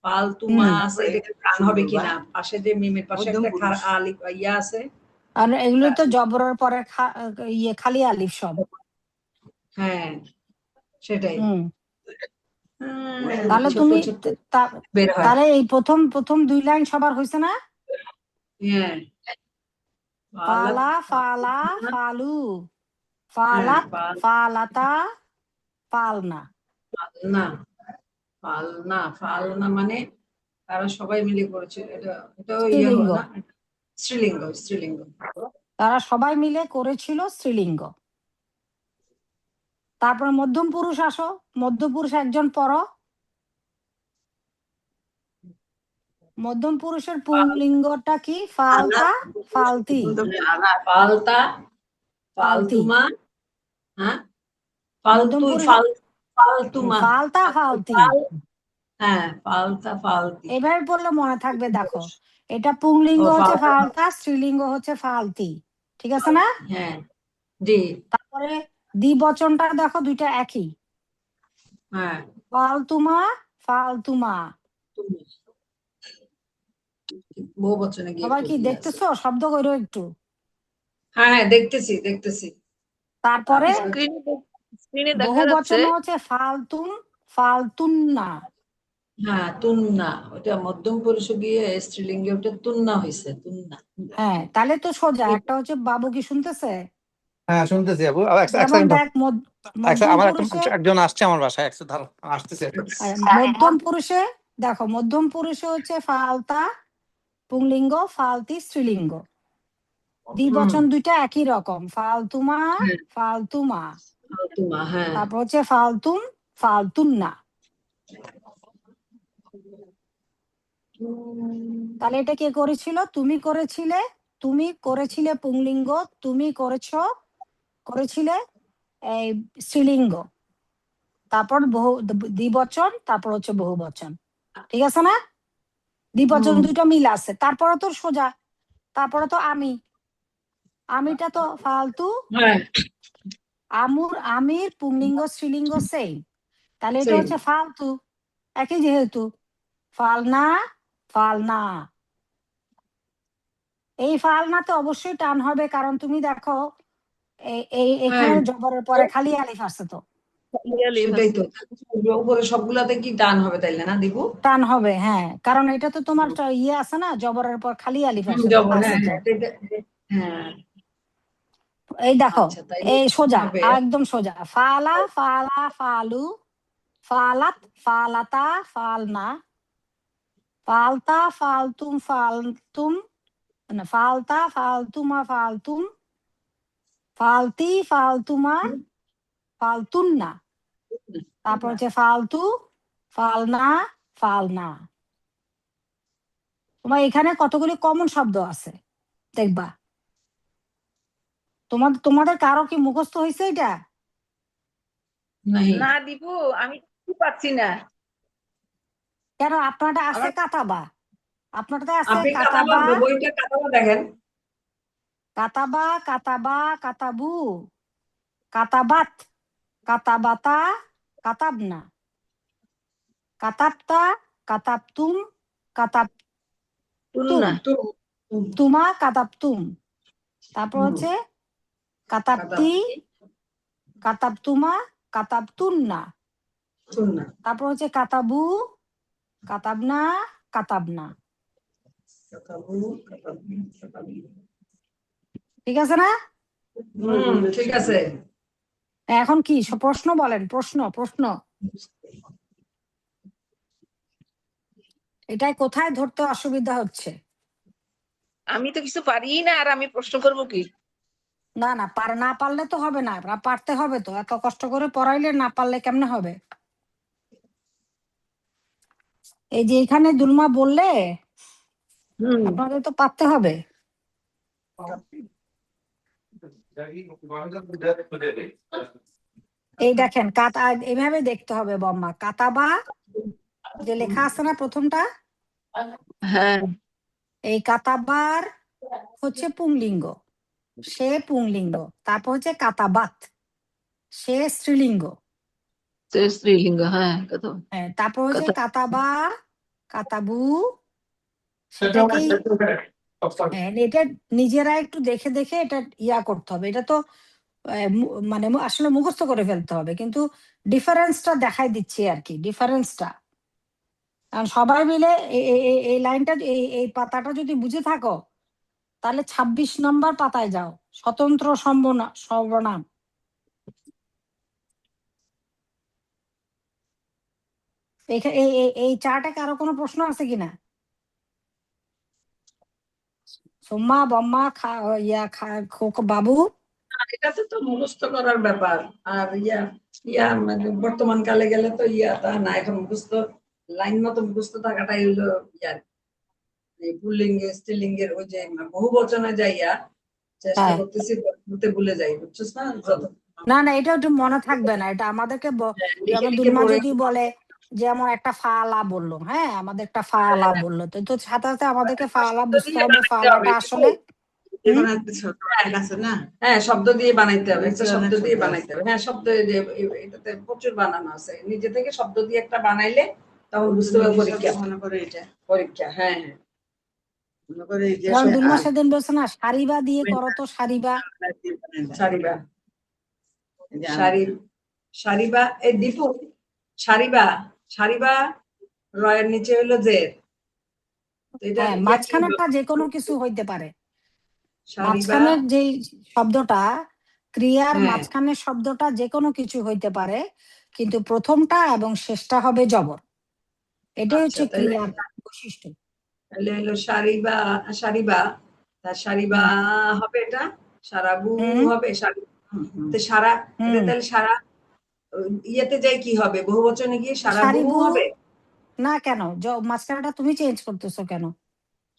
Speaker 2: ফালতুমা
Speaker 5: হুম,
Speaker 2: আছে, এটা টান হবে কিনা? পাশে যে মিমের পাশে একটা আলিফ ইয়া আছে।
Speaker 5: আর এগুলো তো জবরের পরে খালি আলিফ সব।
Speaker 2: হ্যাঁ সেটাই।
Speaker 5: হুম,
Speaker 2: হ্যাঁ,
Speaker 5: তাহলে
Speaker 2: ছোট
Speaker 5: তুমি
Speaker 2: ছোট
Speaker 5: তা-
Speaker 2: বের হয়।
Speaker 5: তাহলে এই প্রথম প্রথম 2 লাইন সবার হয়েছে না?
Speaker 2: হ্যাঁ ফালাত,
Speaker 5: ফালা, ফালা, ফালু,
Speaker 2: হ্যাঁ
Speaker 5: ফালাত, ফালাতা, ফালনা।
Speaker 2: ফালনা, ফালনা, ফালনা মানে তারা সবাই মিলে করেছে। এটা এটাও ইয়ে
Speaker 5: স্ত্রীলিঙ্গ,
Speaker 2: হলো না? স্ত্রীলিঙ্গ, স্ত্রীলিঙ্গ।
Speaker 5: তারা সবাই মিলে করেছিল, স্ত্রীলিঙ্গ। তারপর মধ্যম পুরুষ আসো, মধ্য পুরুষ একজন পড়ো। মধ্যম পুরুষের পুংলিঙ্গটা কি? ফালতা, ফালতি,
Speaker 2: ফালতা,
Speaker 5: ফালতি।
Speaker 2: ফালতুমা, হ্যাঁ
Speaker 5: মধ্যম
Speaker 2: ফালতুই,
Speaker 5: পুরুষের
Speaker 2: ফালতুমা,
Speaker 5: ফালতা, ফালতি।
Speaker 2: ফাল, হ্যাঁ ফালতা, ফালতি।
Speaker 5: এভাবে পড়লে মনে থাকবে। দেখো, এটা পুংলিঙ্গ
Speaker 2: ও
Speaker 5: হচ্ছে
Speaker 2: ফালতা,
Speaker 5: ফালতা, স্ত্রীলিঙ্গ হচ্ছে ফালতি, ঠিক আছে না?
Speaker 2: হ্যাঁ জি,
Speaker 5: তারপরে দ্বিবচনটা দেখো, দুইটা একই,
Speaker 2: হ্যাঁ
Speaker 5: ফালতুমা, ফালতুমা।
Speaker 2: তুমি বহু বচনে গিয়ে
Speaker 5: সবাই
Speaker 2: একটু
Speaker 5: কি
Speaker 2: ইয়ে আছে।
Speaker 5: দেখতেছো? শব্দ করো একটু।
Speaker 2: হ্যাঁ হ্যাঁ দেখতেছি দেখতেছি।
Speaker 5: তারপরে
Speaker 3: স্ক্রিনে
Speaker 5: বহু
Speaker 3: দেখা যাচ্ছে।
Speaker 5: বচন হচ্ছে ফালতুন, ফালতুন্না।
Speaker 2: হ্যাঁ তুন্না, ওটা মধ্যম পুরুষে গিয়ে স্ত্রীলিঙ্গে ওটা তুন্না হয়েছে, তুন্না।
Speaker 5: হ্যাঁ, তাহলে তো সোজা। একটা হচ্ছে, বাবু কি শুনতেছে?
Speaker 4: হ্যাঁ, শুনতেছি আপু। এক
Speaker 5: যেমন
Speaker 4: সেকেন্ড,
Speaker 5: দেখ, মধ্যম
Speaker 4: আমার
Speaker 5: পুরুষের
Speaker 4: একজন আসছে আমার বাসায়, আসতেছে।
Speaker 5: মধ্যম পুরুষে দেখো, মধ্যম পুরুষে হচ্ছে ফালতা পুংলিঙ্গ, ফালতি স্ত্রীলিঙ্গ। দ্বিবচন দুইটা একই রকম, ফালতুমা,
Speaker 2: হ্যাঁ
Speaker 5: ফালতুমা।
Speaker 2: ফালতুমা, হ্যাঁ
Speaker 5: তারপর হচ্ছে ফালতুন, ফালতুন্না। তাহলে এটা কে করেছিল? তুমি করেছিলে। তুমি করেছিলে পুংলিঙ্গ, তুমি করেছিলে এই স্ত্রীলিঙ্গ, তারপর দ্বিবচন, তারপর হচ্ছে বহু বচন, ঠিক আছে না? দ্বিবচন দুটো মিল আছে। তারপরে তো সোজা, তারপরে তো আমিটা তো ফালতু,
Speaker 2: হ্যাঁ
Speaker 5: আমির পুংলিঙ্গ স্ত্রীলিঙ্গ সেম, তাহলে এটা
Speaker 2: সেই
Speaker 5: হচ্ছে ফালতু, একই যেহেতু। ফালনা, ফালনা। এই ফালনাতে অবশ্যই টান হবে, কারণ তুমি দেখো এখানে
Speaker 2: হ্যাঁ।
Speaker 5: জবরের পরে খালি আলিফ আছে, তো
Speaker 2: সেটাই তো, উপরে সবগুলাতে কি টান হবে তাইলে না দীপু?
Speaker 5: টান হবে, হ্যাঁ, কারণ এটা তো তোমার ইয়ে আছে না, জবরের পর খালি আলিফ আছে
Speaker 2: জবর,
Speaker 5: আছে
Speaker 2: হ্যাঁ
Speaker 5: তো।
Speaker 2: হ্যাঁ হ্যাঁ।
Speaker 5: এই দেখো,
Speaker 2: আচ্ছা, তাইলে
Speaker 5: এই সোজা,
Speaker 2: হবে
Speaker 5: একদম সোজা। ফালা, ফালা, ফালু, ফালাত, ফালাতা, ফালনা, ফালতা, ফালতুম, ফালতুম, না, ফালতা, ফালতুমা, ফালতুম, ফালতি, ফালতুমা, ফালতুন্না, তারপর হচ্ছে ফালতু, ফালনা, ফালনা। তোমার এখানে কতগুলি কমন শব্দ আছে দেখবা। তোমাদের কারো কি মুখস্থ হয়েছে এটা?
Speaker 2: নাই।
Speaker 3: না দীপু, আমি কিছু পাচ্ছি না।
Speaker 5: কেন, আপনারটা আছে
Speaker 3: আমার
Speaker 5: কাতাবা, আপনারটা আছে
Speaker 2: আপনি কাতাবা,
Speaker 5: কাতাবা,
Speaker 2: বইটা কাতাবা দেখেন।
Speaker 5: কাতাবা, কাতাবা, কাতাবু, কাতাবাত, কাতাবাতা, কাতাবনা, কাতাবতা, কাতাবতুম, কাতাবতুম,
Speaker 3: না,
Speaker 5: তুমা, কাতাবতুম, তারপর
Speaker 2: হুম।
Speaker 5: হচ্ছে কাতাবতি, কাতাবতুমা, কাতাবতুন্না,
Speaker 2: শুননা।
Speaker 5: তারপর হচ্ছে কাতাবু, কাতাবনা, কাতাবনা।
Speaker 2: কাতাবু, কাতাবু, কাতাবু।
Speaker 5: ঠিক আছে না?
Speaker 2: ঠিক আছে।
Speaker 5: এখন কি প্রশ্ন বলেন, প্রশ্ন প্রশ্ন এটাই কোথায় ধরতে অসুবিধা হচ্ছে?
Speaker 3: আমি তো কিছু পারি না, আর আমি প্রশ্ন করবো কি?
Speaker 5: না না, না পারলে তো হবে না, পারতে হবে তো, এত কষ্ট করে পড়াইলে না পারলে কেমনে হবে? এই যে এখানে দুলমা বললে, আপনাদের তো পারতে হবে। এই দেখেন, এইভাবে দেখতে হবে বম্মা, কাতাবা যে লেখা আছে না প্রথমটা,
Speaker 3: হ্যাঁ,
Speaker 5: এই কাতাবার হচ্ছে পুংলিঙ্গ, সে পুংলিঙ্গ। তারপর হচ্ছে কাতাবাত, সে স্ত্রীলিঙ্গ।
Speaker 3: সে স্ত্রীলিঙ্গ, হ্যাঁ, কথা
Speaker 5: হ্যাঁ, তারপর হচ্ছে
Speaker 3: কথা।
Speaker 5: কাতাবা, কাতাবু, সেটাকেই, হ্যাঁ, এটা নিজেরা একটু দেখে দেখে এটা ইয়া করতে হবে। এটা তো মানে আসলে মুখস্থ করে ফেলতে হবে, কিন্তু ডিফারেন্সটা দেখাই দিচ্ছি আর কি, ডিফারেন্সটা। কারণ সবাই মিলে এই লাইনটা, এই পাতাটা যদি বুঝে থাকো, তাহলে 26 নম্বর পাতায় যাও, স্বতন্ত্র সর্বনাম। এই চার্টে কারো কোনো প্রশ্ন আছে কিনা? সোম্মা, বম্মা, বাবু?
Speaker 2: এটাতে তো মুখস্থ করার ব্যাপার। আর মানে বর্তমান কালে গেলে তো তা না, এখন মুখস্থ লাইন মতো মুখস্থ থাকাটাই হলো পুল্লিঙ্গে স্ত্রীলিঙ্গের ওই যে বহু বচনে যাইয়া চেষ্টা
Speaker 5: হ্যাঁ,
Speaker 2: করতেছি, বলতে ভুলে যাই, বুঝছিস না? যত
Speaker 5: না না, এটা একটু মনে থাকবে না, এটা আমাদেরকে
Speaker 2: লিখে
Speaker 5: যেমন
Speaker 2: লিখে
Speaker 5: দুলমা
Speaker 2: পড়ে।
Speaker 5: যদি বলে, যেমন একটা ফালা বললো, হ্যাঁ, আমাদের একটা ফালা বললো, তো তো সাথে সাথে আমাদেরকে ফালা
Speaker 2: শব্দ
Speaker 5: বুঝতে
Speaker 2: দিয়ে
Speaker 5: হবে,
Speaker 2: বানাইতে হবে,
Speaker 5: ফালাটা আসলে
Speaker 2: এখানে একটা ছোট এক আছে না? হ্যাঁ, শব্দ দিয়ে বানাইতে হবে, একটা শব্দ দিয়ে বানাইতে হবে। হ্যাঁ, শব্দ এটাতে প্রচুর বানানো আছে, নিজে থেকে শব্দ দিয়ে একটা বানাইলে তখন বুঝতে পারবে। পরীক্ষা, মনে করে এটা পরীক্ষা। হ্যাঁ হ্যাঁ, মনে করে এই যে
Speaker 5: যেমন দুলমা সেদিন বলছে না, সারিবা দিয়ে করো তো, সারিবা।
Speaker 2: সারিবা, সারিবা, এই দীপু, সারিবা, সারিবা রয়ের নিচে হলো জের। তো এটা
Speaker 5: হ্যাঁ, মাঝখানেরটা যে কোনো কিছু হইতে পারে,
Speaker 2: সারিবা।
Speaker 5: মাঝখানের যে শব্দটা, ক্রিয়ার
Speaker 2: হ্যাঁ,
Speaker 5: মাঝখানের শব্দটা যে কোনো কিছু হইতে পারে, কিন্তু প্রথমটা এবং শেষটা হবে জবর। এটাই
Speaker 2: আচ্ছা,
Speaker 5: হচ্ছে
Speaker 2: তাহলে
Speaker 5: ক্রিয়ার বৈশিষ্ট্য।
Speaker 2: তাহলে হলো সারিবা, সারিবা, তার সারিবা
Speaker 5: হুম
Speaker 2: হবে এটা, সারাবু
Speaker 5: হুম
Speaker 2: হবে, তো সারা, এটা
Speaker 5: হুম
Speaker 2: তাহলে সারা ইয়েতে যাই কি হবে, বহু বচনে গিয়ে সারাবু
Speaker 5: সারিবু,
Speaker 2: হবে।
Speaker 5: না কেন, মাঝখানেটা তুমি চেঞ্জ করতেছো কেন?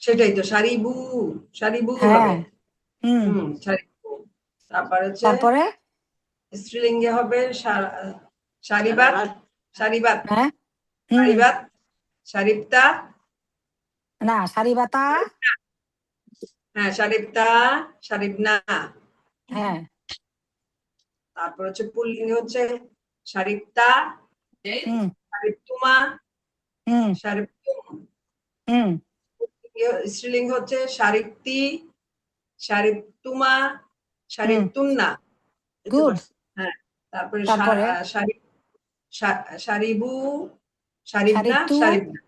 Speaker 2: সেটাই তো, সারিবু, সারিবু
Speaker 5: হ্যাঁ,
Speaker 2: হবে।
Speaker 5: হুম,
Speaker 2: সারিবু। তারপর হচ্ছে
Speaker 5: তারপরে,
Speaker 2: স্ত্রীলিঙ্গে হবে সারিবাত, সারিবাত,
Speaker 5: হ্যাঁ, হুম,
Speaker 2: সারিবাত, সারিপ্তা।
Speaker 5: না, সারিবাতা,
Speaker 2: হ্যাঁ, সারিপ্তা, সারিবনা।
Speaker 5: হ্যাঁ,
Speaker 2: তারপর হচ্ছে পুল্লিঙ্গে হচ্ছে সারিপ্তা,
Speaker 5: হুম
Speaker 2: সারিপ্তুমা,
Speaker 5: হুম
Speaker 2: সারিপ্তুম।
Speaker 5: হুম
Speaker 2: স্ত্রীলিঙ্গ হচ্ছে শারিক্তি, শারিক্তুমা, শারিক্তুন্না। বুঝতে
Speaker 5: গুড।
Speaker 2: পারছো? হ্যাঁ, তারপরে
Speaker 5: তারপরে
Speaker 2: শারিবু, শারিবনা,
Speaker 5: শারিতু,
Speaker 2: শারিবনা,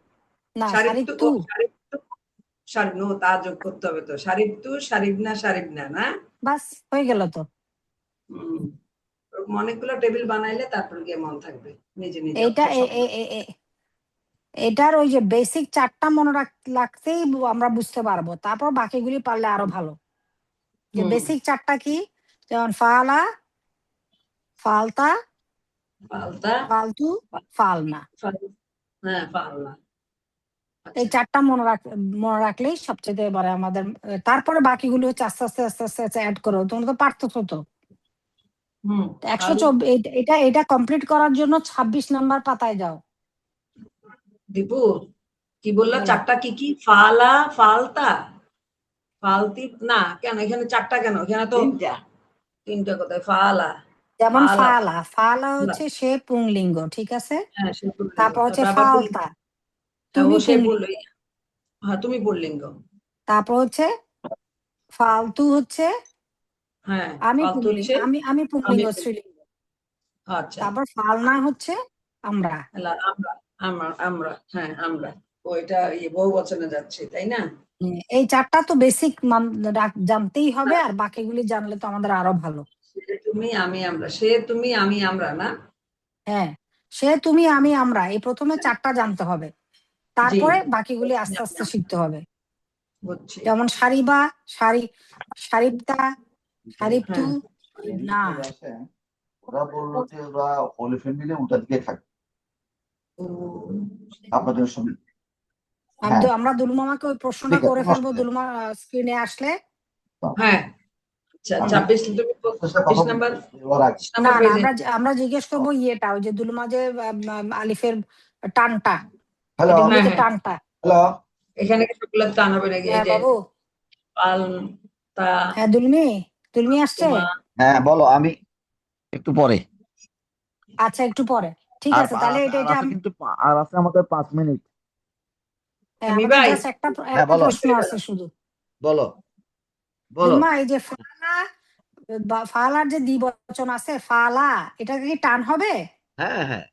Speaker 5: না
Speaker 2: শারিবতু
Speaker 5: শারিতু,
Speaker 2: ও শারিবতু, নো তা যোগ করতে হবে তো, শারিবতু, শারিবনা, শারিবনা না।
Speaker 5: বাস হয়ে গেল তো।
Speaker 2: হুম, ওরকম অনেকগুলো টেবিল বানাইলে তারপর গিয়ে মন থাকবে নিজে নিজে
Speaker 5: এইটা
Speaker 2: অক্ষর শব্দ।
Speaker 5: এটার ওই যে বেসিক চারটা মনে রাখতেই আমরা বুঝতে পারবো, তারপর বাকিগুলি পারলে আরো ভালো। যে
Speaker 2: হুম,
Speaker 5: বেসিক চারটা কি, যেমন ফালা, ফালতা,
Speaker 2: পাল্টা,
Speaker 5: ফালতু, ফালনা।
Speaker 2: হ্যাঁ পাল্লা।
Speaker 5: এই
Speaker 2: আচ্ছা,
Speaker 5: চারটা মনে রাখলেই সবচেয়ে এবারে আমাদের তারপরে বাকিগুলো হচ্ছে আস্তে আস্তে আস্তে আস্তে আস্তে অ্যাড করো, তোমরা তো পারতেছো তো।
Speaker 2: হুম,
Speaker 5: 124 এটা কমপ্লিট করার জন্য 26 নাম্বার পাতায় যাও।
Speaker 2: দীপু কি বললা?
Speaker 5: বলো।
Speaker 2: চারটা কি কি? ফালা, ফালতা, ফালতি না কেন এখানে চারটা কেন? এখানে তো তিনটা কোথায়? ফালা,
Speaker 5: যেমন
Speaker 2: ফালা,
Speaker 5: ফালা, ফালা
Speaker 2: ফালা।
Speaker 5: হচ্ছে সে পুংলিঙ্গ, ঠিক আছে।
Speaker 2: হ্যাঁ সে পুল্লিঙ্গ,
Speaker 5: তারপর হচ্ছে
Speaker 2: তারপর আবার
Speaker 5: ফালতা,
Speaker 2: হ্যাঁ, ও
Speaker 5: তুমি
Speaker 2: সে
Speaker 5: পুংলিঙ্গ।
Speaker 2: বললো, হ্যাঁ তুমি পুল্লিঙ্গ।
Speaker 5: তারপর হচ্ছে ফালতু হচ্ছে
Speaker 2: হ্যাঁ
Speaker 5: আমি
Speaker 2: ফালতু
Speaker 5: পুংলিঙ্গ,
Speaker 2: হচ্ছে
Speaker 5: আমি পুংলিঙ্গ স্ত্রীলিঙ্গ।
Speaker 2: আচ্ছা,
Speaker 5: তারপর ফালনা হচ্ছে আমরা।
Speaker 2: আমরা, আমরা, হ্যাঁ আমরা, ওইটা বহু বচনে যাচ্ছে তাই না?
Speaker 5: এই চারটা তো বেসিক জানতেই হবে, আর বাকিগুলি জানলে তো আমাদের আরো ভালো।
Speaker 2: সে তুমি আমি আমরা, সে তুমি আমি আমরা না।
Speaker 5: হ্যাঁ, সে তুমি আমি আমরা, এই প্রথমে চারটা জানতে হবে,
Speaker 2: জি,
Speaker 5: তারপরে বাকিগুলি আস্তে আস্তে শিখতে হবে।
Speaker 2: বুঝছি।
Speaker 5: যেমন সারিবা, সারিবদা, সারিবতু,
Speaker 2: হ্যাঁ,
Speaker 5: না।
Speaker 1: ওরা বললো যে ওরা হোলি ফ্যামিলি উল্টা দিকে থাকে
Speaker 2: ও,
Speaker 1: আপনাদের সঙ্গে। হ্যাঁ
Speaker 5: আমরা দুলু মামাকে ওই প্রশ্নটা
Speaker 1: ঠিক আছে,
Speaker 5: করে
Speaker 1: কোনো
Speaker 5: ফেলবো,
Speaker 1: অসুবিধা
Speaker 5: দুলু মা স্ক্রিনে আসলে।
Speaker 1: নেই।
Speaker 2: হ্যাঁ আচ্ছা,
Speaker 1: আমি
Speaker 2: 26 তুমি
Speaker 1: আপনার সাথে কথা
Speaker 2: 26 নাম্বার,
Speaker 1: বলছি এবার আগে।
Speaker 2: 26
Speaker 5: না
Speaker 2: নাম্বার
Speaker 5: না,
Speaker 2: পেজে।
Speaker 5: আমরা জিজ্ঞেস করবো ইয়েটা, ওই যে দুলু মা যে আলিফের টানটা,
Speaker 1: হ্যালো,
Speaker 2: হ্যাঁ
Speaker 5: এগুলিতে
Speaker 2: হ্যাঁ,
Speaker 5: টানটা।
Speaker 1: হ্যালো।
Speaker 2: এখানে সবগুলো টান হবে নাকি? এই
Speaker 5: হ্যাঁ
Speaker 2: যে
Speaker 5: বাবু।
Speaker 2: পাল, তা,
Speaker 5: হ্যাঁ দুলমি আসছে।
Speaker 2: তোমা,
Speaker 1: হ্যাঁ বলো, আমি একটু পরে।
Speaker 5: আচ্ছা একটু পরে, ঠিক
Speaker 1: আর
Speaker 5: আছে, তাহলে এটা
Speaker 1: আর
Speaker 5: এটা
Speaker 1: আছে কিন্তু, আর আছে আমাদের 5 মিনিট।
Speaker 2: আমি
Speaker 5: আমাদের
Speaker 2: ভাই
Speaker 5: জাস্ট একটা
Speaker 1: হ্যাঁ বলো
Speaker 5: প্রশ্ন আছে শুধু।
Speaker 1: বলো বলো।
Speaker 5: দুলমা, এই যে ফালা ফালার যে দ্বিবচন আছে ফালা, এটা কি টান হবে?
Speaker 1: হ্যাঁ হ্যাঁ,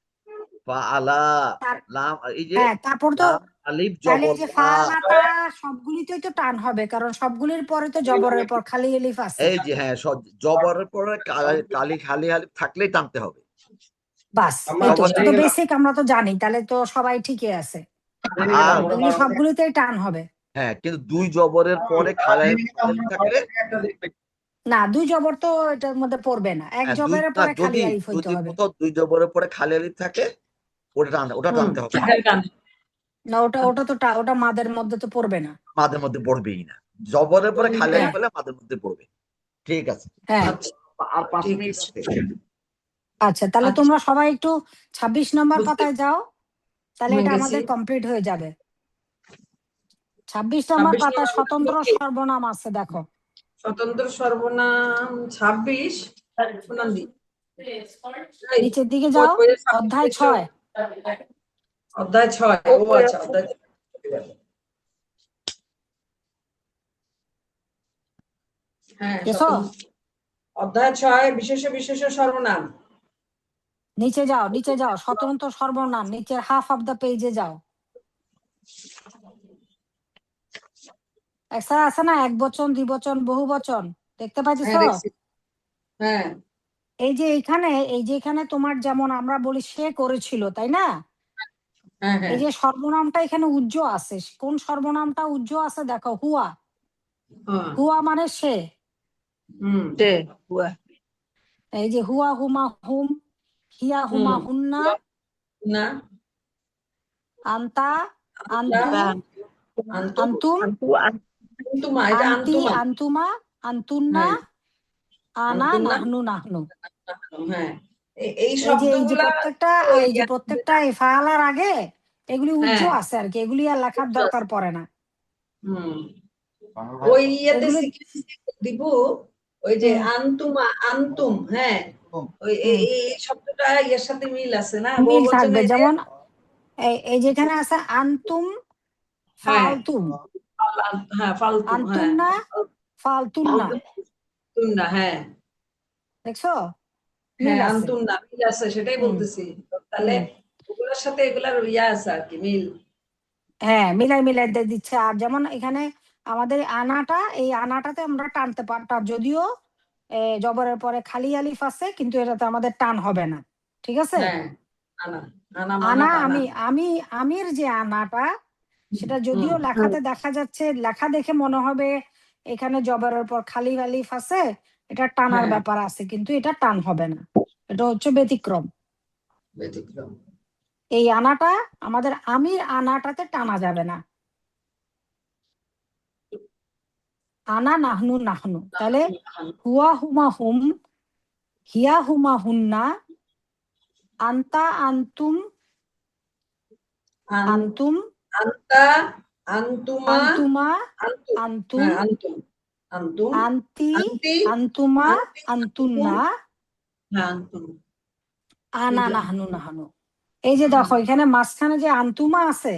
Speaker 1: আলা,
Speaker 5: তার
Speaker 1: লাম, এই যে
Speaker 5: হ্যাঁ, তারপর তো
Speaker 1: লাম আলিফ
Speaker 5: তাহলে
Speaker 1: জবর
Speaker 5: এই যে
Speaker 1: লা।
Speaker 5: ফালাটা সবগুলিতেই তো টান হবে, কারণ সবগুলির পরে তো জবরের পর খালি এলিফ আছে।
Speaker 1: এই যে হ্যাঁ, জবরের পরে কালি খালি আলিফ থাকলেই টানতে হবে।
Speaker 5: বাস, এই তো
Speaker 1: জবর
Speaker 5: এটা তো বেসিক, আমরা তো জানি, তাহলে তো সবাই ঠিকই আছে,
Speaker 1: আর
Speaker 5: এগুলি সবগুলিতেই টান হবে।
Speaker 1: হ্যাঁ, কিন্তু দুই জবরের পরে খালি আলিফ থাকলে,
Speaker 5: না, দুই জবর তো এটার মধ্যে পড়বে না, এক
Speaker 1: হ্যাঁ দুই
Speaker 5: জবরের
Speaker 1: না,
Speaker 5: পরে খালি
Speaker 1: যদি
Speaker 5: আলিফ হইতে
Speaker 1: যদি
Speaker 5: হবে।
Speaker 1: কোথাও দুই জবরের পরে খালি আলিফ থাকে, ওটা
Speaker 2: হুম,
Speaker 1: টানতে হবে।
Speaker 5: না, ওটা তো ওটা মাদের মধ্যে তো পড়বে না।
Speaker 1: মাদের মধ্যে পড়বেই না, জবরের পরে খালি আলিফ
Speaker 5: হ্যাঁ
Speaker 1: হলে মাদের মধ্যে পড়বে। ঠিক আছে,
Speaker 5: হ্যাঁ।
Speaker 2: আচ্ছা
Speaker 1: আর 5
Speaker 2: ঠিক
Speaker 1: মিনিট
Speaker 2: আছে।
Speaker 1: আছে।
Speaker 5: আচ্ছা, তাহলে
Speaker 2: আচ্ছা,
Speaker 5: তোমরা সবাই একটু 26 নম্বর
Speaker 2: বুঝতে
Speaker 5: পাতায় যাও, তাহলে এটা
Speaker 2: গেছি।
Speaker 5: আমাদের কমপ্লিট হয়ে যাবে। 26 নম্বর
Speaker 2: 26
Speaker 5: পাতায়
Speaker 2: নাম্বার
Speaker 5: স্বতন্ত্র
Speaker 2: কি?
Speaker 5: সর্বনাম আছে, দেখো।
Speaker 2: স্বতন্ত্র সর্বনাম 26 শুনান দি। এই,
Speaker 5: নিচের দিকে যাও,
Speaker 2: বইয়ে 26
Speaker 5: অধ্যায়
Speaker 2: দেখছো?
Speaker 5: 6।
Speaker 2: অধ্যায় 6, ও আচ্ছা অধ্যায় 6। হ্যাঁ
Speaker 5: দেখো,
Speaker 2: অধ্যায় 6 বিশেষ বিশেষ সর্বনাম।
Speaker 5: নিচে যাও, স্বতন্ত্র সর্বনাম, নিচের হাফ অফ দ্য পেজে যাও। একটা আছে না, এক বচন, দ্বিবচন, বহু বচন, দেখতে
Speaker 2: হ্যাঁ
Speaker 5: পাইতেছো?
Speaker 2: দেখছি। হ্যাঁ
Speaker 5: এই যে এখানে তোমার যেমন আমরা বলি সে করেছিল, তাই না?
Speaker 2: হ্যাঁ হ্যাঁ,
Speaker 5: এই যে সর্বনামটা এখানে উজ্জ আছে, কোন সর্বনামটা উজ্জ আছে দেখো, হুয়া।
Speaker 2: হ্যাঁ,
Speaker 5: হুয়া মানে সে।
Speaker 2: হুম
Speaker 3: সে হুয়া।
Speaker 5: এই যে হুয়া, হুমা, হুম, হিয়া, হুমা,
Speaker 2: হুম,
Speaker 5: হুন্না,
Speaker 2: না,
Speaker 5: আন্তা,
Speaker 2: আন্তা,
Speaker 5: আন্তু,
Speaker 2: আন্তুম,
Speaker 5: আন্তুম,
Speaker 2: আন্তুমা, এটা
Speaker 5: আন্তি,
Speaker 2: আন্তুমা।
Speaker 5: আন্তুমা, আন্তুন্না,
Speaker 2: হ্যাঁ,
Speaker 5: আনা,
Speaker 2: আন্তুম না,
Speaker 5: নাহনু, নাহনু।
Speaker 2: হ্যাঁ এই
Speaker 5: এই যে
Speaker 2: শব্দগুলা
Speaker 5: প্রত্যেকটা,
Speaker 2: ওই
Speaker 5: এই যে প্রত্যেকটা এই ফালার আগে এগুলি উজ্জ
Speaker 2: হ্যাঁ,
Speaker 5: আছে আর কি, এগুলি আর লেখার দরকার পড়ে না।
Speaker 2: হুম, ওই ইয়েতে
Speaker 5: এগুলি
Speaker 2: দিবু, ওই যে আন্তুমা, আন্তুম, হ্যাঁ ওই এই
Speaker 5: হুম
Speaker 2: এই শব্দটা এর সাথে মিল আছে না
Speaker 5: মিল
Speaker 2: বহুবচনে
Speaker 5: থাকবে,
Speaker 2: যে।
Speaker 5: যেমন এই যেখানে আছে আন্তুম
Speaker 2: হ্যাঁ
Speaker 5: ফালতুম,
Speaker 2: হ্যাঁ ফালতু, হ্যাঁ
Speaker 5: আন্তুন্না ফালতুন্না,
Speaker 2: তুন্না, হ্যাঁ
Speaker 5: দেখছো মিল
Speaker 2: হ্যাঁ
Speaker 5: আছে।
Speaker 2: আন্তুন্না মিল আছে, সেটাই
Speaker 5: হুম
Speaker 2: বলতেছি। তাহলে
Speaker 5: হুম
Speaker 2: ওগুলোর সাথে এগুলার ইয়া আছে আর কি, মিল।
Speaker 5: হ্যাঁ, মিলাই মিলাই দিচ্ছে। আর যেমন এখানে আমাদের আনাটা, এই আনাটাতে আমরা টানতে পারতাম, যদিও জবরের পরে খালি আলিফ আছে, কিন্তু এটাতে আমাদের টান হবে না, ঠিক আছে।
Speaker 2: হ্যাঁ আনা, আনা
Speaker 5: আনা,
Speaker 2: মানা টানা।
Speaker 5: আমি আমির যে আনাটা, সেটা যদিও
Speaker 2: হুম,
Speaker 5: লেখাতে দেখা যাচ্ছে, লেখা দেখে মনে হবে এখানে জবরের পর খালি আলিফ আছে, এটা টানার
Speaker 2: হ্যাঁ
Speaker 5: ব্যাপার আছে, কিন্তু এটা টান হবে না, এটা হচ্ছে ব্যতিক্রম।
Speaker 2: ব্যতিক্রম।
Speaker 5: এই আনাটা আমাদের আমির আনাটাতে টানা যাবে না। আনা নাহনু নাহনু, তাহলে হুয়া হুমা হুম, হিয়া হুমা হুন্না, আন্তা আন্তুম
Speaker 2: আন-
Speaker 5: আন্তুম,
Speaker 2: আন্তা, আন্তুমা,
Speaker 5: আন্তুমা
Speaker 2: আন্তুম,
Speaker 5: আন্তুম,
Speaker 2: হ্যাঁ আন্তুম, আন্তুম,
Speaker 5: আন্তি
Speaker 2: আন্তি,
Speaker 5: আন্তুমা
Speaker 2: আন্তি, আন্তুম,
Speaker 5: আন্তুন্না,
Speaker 2: হ্যাঁ আন্তুম।
Speaker 5: আনা
Speaker 2: এইটা,
Speaker 5: নাহনু নাহনু। এই যে দেখো এখানে মাঝখানে যে আন্তুমা আছে,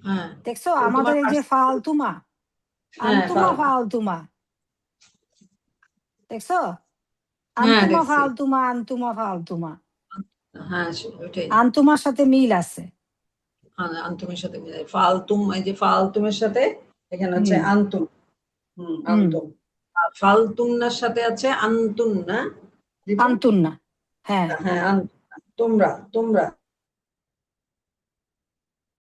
Speaker 2: হ্যাঁ
Speaker 5: দেখছো,
Speaker 2: ও
Speaker 5: আমাদের
Speaker 2: তোমার
Speaker 5: এই যে ফালতুমা,
Speaker 2: হ্যাঁ
Speaker 5: আন্তুমা
Speaker 2: ফালতু,
Speaker 5: ফালতুমা, দেখছো,
Speaker 2: হ্যাঁ
Speaker 5: আন্তুমা
Speaker 2: দেখছি,
Speaker 5: ফালতুমা, আন্তুমা ফালতুমা,
Speaker 2: হ্যাঁ ওইটাই।
Speaker 5: আন্তুমার সাথে মিল আছে।
Speaker 2: হ্যাঁ আন্তুমের সাথে মিলাই, ফালতুম, এই যে ফালতুমের সাথে এখানে হচ্ছে
Speaker 5: হুম
Speaker 2: আন্তুম,
Speaker 5: হুম
Speaker 2: আন্তুম। আর ফালতুন্নার সাথে আছে আন্তুন্না, দীপু,
Speaker 5: আন্তুন্না, হ্যাঁ
Speaker 2: হ্যাঁ তোমরা, তোমরা